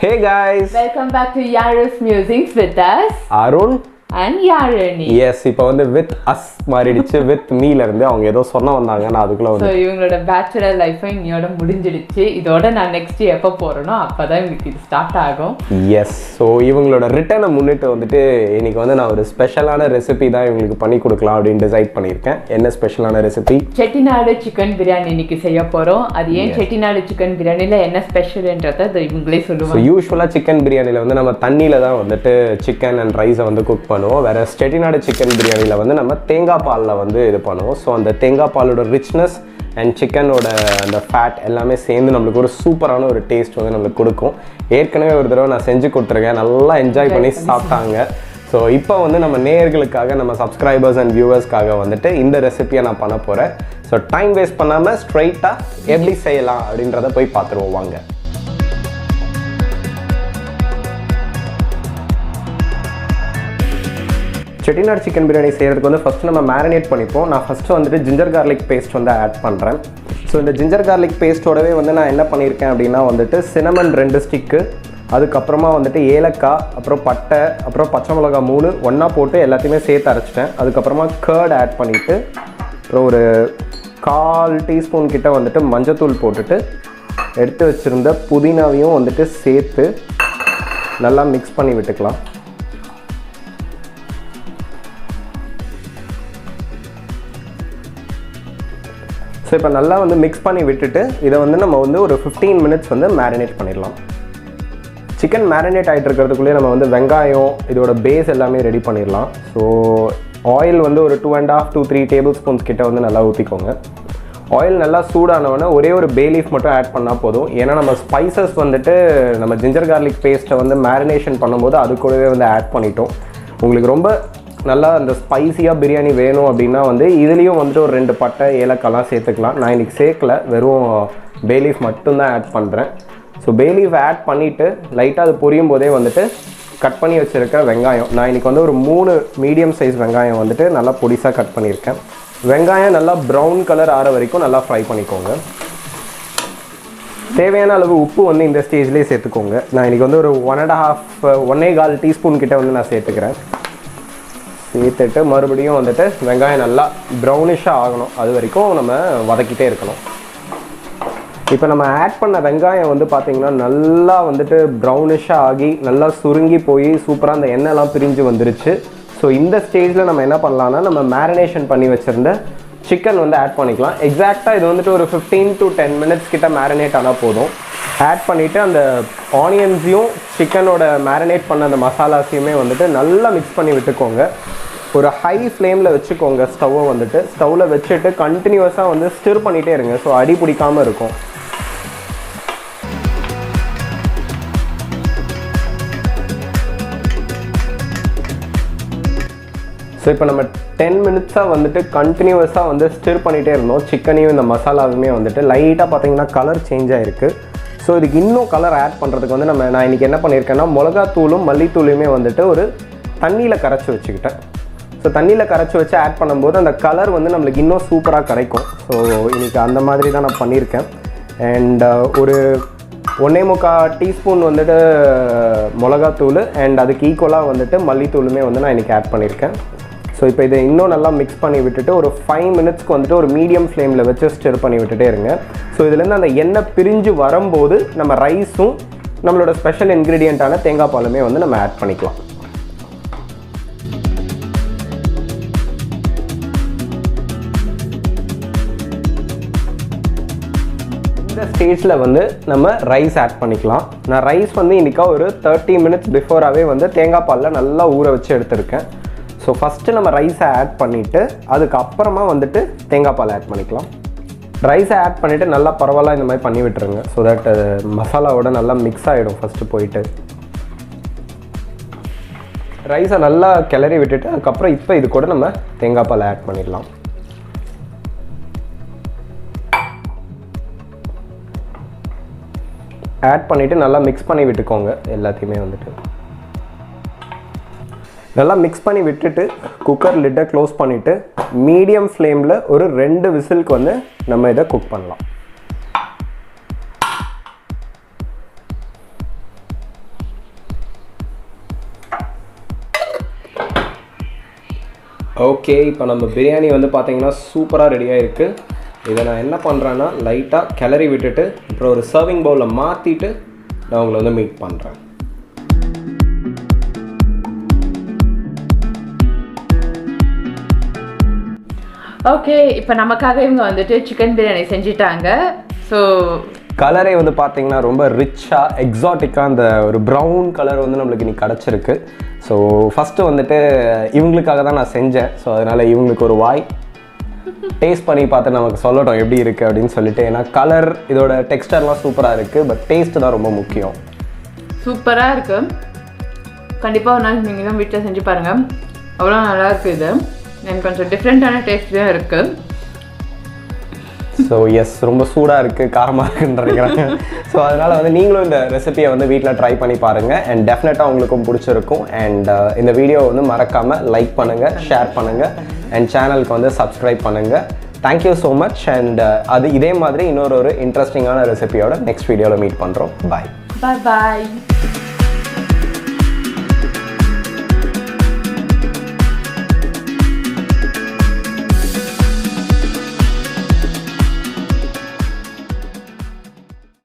Hey guys! Welcome back to Yazhus Musings with us, Arun and Yarani. Yes, இப்போ வந்து with us மாறிடுச்சு with me ல இருந்து அவங்க ஏதோ சொன்ன வந்தாங்க நான் அதுக்குள்ள வந்து So இவங்களோட பேச்சுலர் லைஃப் இன்னையோட முடிஞ்சிடுச்சு. இதோட நான் நெக்ஸ்ட் எப்போ போறேனோ அப்பதான் இவங்களுக்கு இது ஸ்டார்ட் ஆகும். எஸ் ஸோ இவங்களோட ரிட்டர்னை முன்னிட்டு வந்துட்டு இன்னைக்கு வந்து நான் ஒரு ஸ்பெஷலான ரெசிபி தான் இவங்களுக்கு பண்ணி கொடுக்கலாம் அப்படின்னு டிசைட் பண்ணியிருக்கேன். என்ன ஸ்பெஷலான ரெசிபி? செட்டிநாடு சிக்கன் பிரியாணி இன்னைக்கு செய்ய போறோம். அது ஏன் செட்டிநாடு சிக்கன் பிரியாணில என்ன ஸ்பெஷல்ன்றதை இவங்களே சொல்லுவாங்க. யூஸ்வலாக சிக்கன் பிரியாணியில் வந்து நம்ம தண்ணியில் தான் வந்துட்டு சிக்கன் அண்ட் ரைஸை வந்து குக் பண்ணுவோம். வேற செட்டிநாடு சிக்கன் பிரியாணியில் வந்து நம்ம தேங்காய் பாலில் வந்து இது பண்ணுவோம். ஸோ அந்த தேங்காய் பாலோட ரிச்னஸ் அண்ட் சிக்கனோட அந்த ஃபேட் எல்லாமே சேர்ந்து நம்மளுக்கு ஒரு சூப்பரான ஒரு டேஸ்ட் வந்து நம்மளுக்கு கொடுக்கும். ஏற்கனவே ஒரு தடவை நான் செஞ்சு கொடுத்துருக்கேன், நல்லா என்ஜாய் பண்ணி சாப்பிட்டாங்க. ஸோ இப்போ வந்து நம்ம நேயர்களுக்காக நம்ம சப்ஸ்கிரைபர்ஸ் அண்ட் வியூவர்ஸ்க்காக வந்துட்டு இந்த ரெசிபியை நான் பண்ண போகிறேன். ஸோ டைம் வேஸ்ட் பண்ணாமல் ஸ்ட்ரைட்டாக எப்படி செய்யலாம் அப்படின்றத போய் பார்த்துருவோம் வாங்க. செட்டிநாடு சிக்கன் பிரியாணி செய்கிறதுக்கு வந்து ஃபஸ்ட்டு நம்ம மேரினேட் பண்ணிப்போம். நான் ஃபஸ்ட்டு வந்துட்டு ஜிஞ்சர் கார்லிக் பேஸ்ட் வந்து ஆட் பண்ணுறேன். ஸோ இந்த ஜிஞ்சர் கார்லிக் பேஸ்ட்டோடவே வந்து நான் என்ன பண்ணியிருக்கேன் அப்படின்னா வந்துட்டு சினமன் 2 ஸ்டிக்கு, அதுக்கப்புறமா வந்துட்டு ஏலக்காய், அப்புறம் பட்டை, அப்புறம் பச்சை மிளகாய் 3 ஒன்றா போட்டு எல்லாத்தையுமே சேர்த்து அரைச்சிட்டேன். அதுக்கப்புறமா கர்ட் ஆட் பண்ணிவிட்டு அப்புறம் ஒரு 1/4 டீஸ்பூன் கிட்ட வந்துட்டு மஞ்சத்தூள் போட்டுட்டு எடுத்து வச்சுருந்த புதினாவையும் வந்துட்டு சேர்த்து நல்லா மிக்ஸ் பண்ணி விட்டுக்கலாம். ஸோ இப்போ நல்லா வந்து மிக்ஸ் பண்ணி விட்டுட்டு இதை வந்து நம்ம வந்து ஒரு 15 மினிட்ஸ் வந்து மேரினேட் பண்ணிடலாம். சிக்கன் மேரினேட் ஆகிட்டு இருக்கிறதுக்குள்ளேயே நம்ம வந்து வெங்காயம் இதோட பேஸ் எல்லாமே ரெடி பண்ணிடலாம். ஸோ ஆயில் வந்து ஒரு 2.5 to 3 டேபிள் ஸ்பூன்ஸ் கிட்ட வந்து நல்லா ஊற்றிக்கோங்க. ஆயில் நல்லா சூடானவொடனே ஒரே ஒரு பே லீஃப் மட்டும் ஆட் பண்ணால் போதும். ஏன்னா நம்ம ஸ்பைசஸ் வந்துட்டு நம்ம ஜிஞ்சர் கார்லிக் பேஸ்ட்டை வந்து மேரினேஷன் பண்ணும்போது அது கூடவே வந்து ஆட் பண்ணிட்டோம். உங்களுக்கு ரொம்ப நல்லா அந்த ஸ்பைஸியாக பிரியாணி வேணும் அப்படின்னா வந்து இதுலேயும் வந்துட்டு ஒரு 2 பட்டை ஏலக்காய்லாம் சேர்த்துக்கலாம். நான் இன்றைக்கி சேர்க்கல, வெறும் பே லீஃப் மட்டும்தான் ஆட் பண்ணுறேன். ஸோ பே லீஃப் ஆட் பண்ணிவிட்டு லைட்டாக அது பொரியும் போதே வந்துட்டு கட் பண்ணி வச்சுருக்க வெங்காயம், நான் இன்றைக்கி வந்து ஒரு 3 மீடியம் சைஸ் வெங்காயம் வந்துட்டு நல்லா பொடிசாக கட் பண்ணியிருக்கேன். வெங்காயம் நல்லா ப்ரௌன் கலர் ஆற வரைக்கும் நல்லா ஃப்ரை பண்ணிக்கோங்க. தேவையான அளவு உப்பு வந்து இந்த ஸ்டேஜ்லேயே சேர்த்துக்கோங்க. நான் இன்றைக்கி வந்து ஒரு 1.5 டீஸ்பூன் கிட்ட வந்து நான் சேர்த்துக்கிறேன். சேர்த்துட்டு மறுபடியும் வந்துட்டு வெங்காயம் நல்லா ப்ரௌனிஷாக ஆகணும், அது வரைக்கும் நம்ம வதக்கிட்டே இருக்கணும். இப்போ நம்ம ஆட் பண்ண வெங்காயம் வந்து பார்த்திங்கன்னா நல்லா வந்துட்டு ப்ரௌனிஷாக ஆகி நல்லா சுருங்கி போய் சூப்பராக அந்த எண்ணெய்லாம் பிரிஞ்சு வந்துருச்சு. ஸோ இந்த ஸ்டேஜில் நம்ம என்ன பண்ணலான்னா நம்ம மேரினேஷன் பண்ணி வச்சுருந்த சிக்கன் வந்து ஆட் பண்ணிக்கலாம். எக்ஸாக்டாக இது வந்துட்டு ஒரு 15 to 10 மினிட்ஸ் கிட்ட மேரினேட் ஆனால் போதும். ஆட் பண்ணிவிட்டு அந்த ஆனியன்ஸையும் சிக்கனோட மேரினேட் பண்ண அந்த மசாலாஸையுமே வந்துட்டு நல்லா மிக்ஸ் பண்ணி விட்டுக்கோங்க. ஒரு ஹை ஃப்ளேமில் வச்சுக்கோங்க. ஸ்டவ்வை வந்துட்டு ஸ்டவ்வில் வச்சுட்டு கண்டினியூஸாக வந்து ஸ்டிர் பண்ணிகிட்டே இருங்க. ஸோ அடி பிடிக்காமல் இருக்கும். ஸோ இப்போ நம்ம 10 மினிட்ஸாக வந்துட்டு கண்டினியூஸாக வந்து ஸ்டிர் பண்ணிகிட்டே இருந்தோம். சிக்கனையும் இந்த மசாலாவுமே வந்துட்டு லைட்டாக பார்த்தீங்கன்னா கலர் சேஞ்ச் ஆகிருக்கு. ஸோ இதுக்கு இன்னும் கலர் ஆட் பண்ணுறதுக்கு வந்து நான் இன்றைக்கி என்ன பண்ணியிருக்கேன்னா மிளகாத்தூளும் மல்லித்தூளையுமே வந்துட்டு ஒரு தண்ணியில் கரைச்சி வச்சுக்கிட்டேன். ஸோ தண்ணியில் கரைச்சி வச்சு ஆட் பண்ணும்போது அந்த கலர் வந்து நம்மளுக்கு இன்னும் சூப்பராக கிடைக்கும். ஸோ இன்றைக்கி அந்த மாதிரி தான் நான் பண்ணியிருக்கேன். அண்ட் ஒரு 1.25 டீஸ்பூன் வந்துட்டு மிளகாத்தூள் அண்ட் அதுக்கு ஈக்குவலாக வந்துட்டு மல்லித்தூளுமே வந்து நான் இன்றைக்கி ஆட் பண்ணியிருக்கேன். ஸோ இப்போ இதை இன்னும் நல்லா மிக்ஸ் பண்ணி விட்டுட்டு ஒரு 5 மினிட்ஸ்க்கு வந்துட்டு ஒரு மீடியம் ஃப்ளேமில் வச்சு ஸ்டிர் பண்ணி விட்டுட்டே இருங்க. ஸோ இதுலேருந்து அந்த எண்ணெய் பிரிஞ்சு வரும்போது நம்ம ரைஸும் நம்மளோட ஸ்பெஷல் இன்க்ரீடியண்ட்டான தேங்காய் பாலுமே வந்து நம்ம ஆட் பண்ணிக்கலாம். இந்த ஸ்டேஜில் வந்து நம்ம ரைஸ் ஆட் பண்ணிக்கலாம். நான் ரைஸ் வந்து இன்றைக்கா ஒரு 30 மினிட்ஸ் பிஃபோராகவே வந்து தேங்காய் பாலில் நல்லா ஊற வச்சு எடுத்திருக்கேன். ஸோ ஃபஸ்ட்டு நம்ம ரைஸை ஆட் பண்ணிவிட்டு அதுக்கப்புறமா வந்துட்டு தேங்காய் பால் ஆட் பண்ணிக்கலாம். ரைஸை ஆட் பண்ணிவிட்டு நல்லா பரவாயில்ல இந்த மாதிரி பண்ணி விட்டுருங்க. ஸோ தட் மசாலாவோட நல்லா மிக்ஸ் ஆகிடும். ஃபஸ்ட்டு போயிட்டு ரைஸை நல்லா கிளறி விட்டுட்டு அதுக்கப்புறம் இப்போ இது கூட நம்ம தேங்காய் பால் ஆட் பண்ணிடலாம். ஆட் பண்ணிவிட்டு நல்லா மிக்ஸ் பண்ணி விட்டுக்கோங்க. எல்லாத்தையுமே வந்துட்டு நல்லா மிக்ஸ் பண்ணி விட்டுட்டு குக்கர் லிட்டை க்ளோஸ் பண்ணிவிட்டு மீடியம் ஃப்ளேமில் ஒரு 2 விசிலுக்கு வந்து நம்ம இதை குக் பண்ணலாம். ஓகே, இப்போ நம்ம பிரியாணி வந்து பார்த்தீங்கன்னா சூப்பராக ரெடியாக இருக்குது. இதை நான் என்ன பண்ணுறேன்னா லைட்டாக கிளறி விட்டுட்டு அப்புறம் ஒரு சர்விங் பவுலில் மாற்றிட்டு நான் உங்களை வந்து மீட் பண்ணுறேன். ஓகே, இப்போ நமக்காக இவங்க வந்துட்டு சிக்கன் பிரியாணி செஞ்சிட்டாங்க. ஸோ கலரே வந்து பார்த்தீங்கன்னா ரொம்ப ரிச்சாக எக்ஸாட்டிக்காக அந்த ஒரு ப்ரௌன் கலர் வந்து நம்மளுக்கு இன்னைக்கு கிடச்சிருக்கு. ஸோ ஃபஸ்ட்டு வந்துட்டு இவங்களுக்காக தான் நான் செஞ்சேன். ஸோ அதனால் இவங்களுக்கு ஒரு வாய் டேஸ்ட் பண்ணி பார்த்து நமக்கு சொல்லட்டும் எப்படி இருக்குது அப்படின்னு சொல்லிட்டு. ஏன்னா கலர் இதோட டெக்ஸ்டர்லாம் சூப்பராக இருக்குது, பட் டேஸ்ட்டு தான் ரொம்ப முக்கியம். சூப்பராக இருக்குது. கண்டிப்பாக ஒரு நாள் நீங்கள் தான் வீட்டில் செஞ்சு பாருங்கள். அவ்வளோ நல்லா இருக்குது. இது எனக்கு கொஞ்சம் டிஃப்ரெண்ட்டான டேஸ்ட்லேயும் இருக்குது. ஸோ எஸ், ரொம்ப சூடாக இருக்குது, காரமாக இருக்குன்றாங்க. ஸோ அதனால் வந்து நீங்களும் இந்த ரெசிபியை வந்து வீட்டில் ட்ரை பண்ணி பாருங்கள் அண்ட் டெஃபினட்டாக உங்களுக்கும் பிடிச்சிருக்கும். அண்ட் இந்த வீடியோ வந்து மறக்காமல் லைக் பண்ணுங்கள், ஷேர் பண்ணுங்கள் அண்ட் சேனலுக்கு வந்து சப்ஸ்கிரைப் பண்ணுங்கள். Thank you so much. அண்ட் இதே மாதிரி இன்னொரு இன்ட்ரெஸ்டிங்கான ரெசிபியோட நெக்ஸ்ட் வீடியோவில் மீட் பண்ணுறோம். பாய் பாய்.